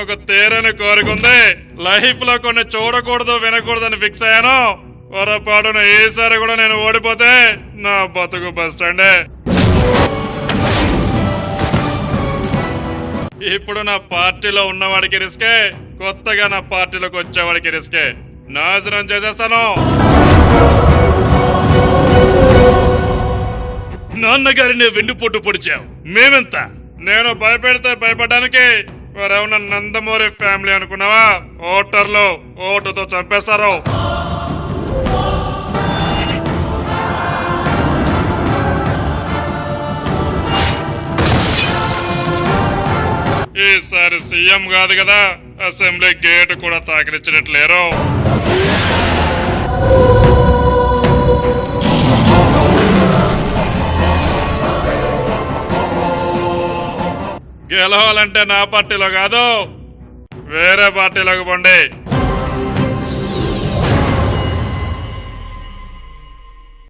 ఒక తీరని కోరికుంది. లైఫ్ లో కొన్ని చూడకూడదు వినకూడదని ఫిక్స్ అయ్యాను. పొరపాటున ఈసారి కూడా నేను ఓడిపోతే నా బతుకు బస్ స్టాండే. ఇప్పుడు నా పార్టీలో ఉన్నవాడికి రిస్కే, కొత్తగా నా పార్టీలోకి వచ్చేవాడికి రిస్కే. నాశనం చేసేస్తాను. నాన్నగారిని వెన్నుపోటు పొడిచావు, మేమెంత? నేను భయపెడితే భయపడడానికి వారేమన్నా నందమూరి ఫ్యామిలీ అనుకున్నావా? ఓటర్లు ఓటుతో చంపేస్తారు. ఈసారి సీఎం కాదు కదా, అసెంబ్లీ గేటు కూడా తాకినిచ్చినట్లేరు. గెలవాలంటే నా పార్టీలో కాదు, వేరే పార్టీలోకి పండి.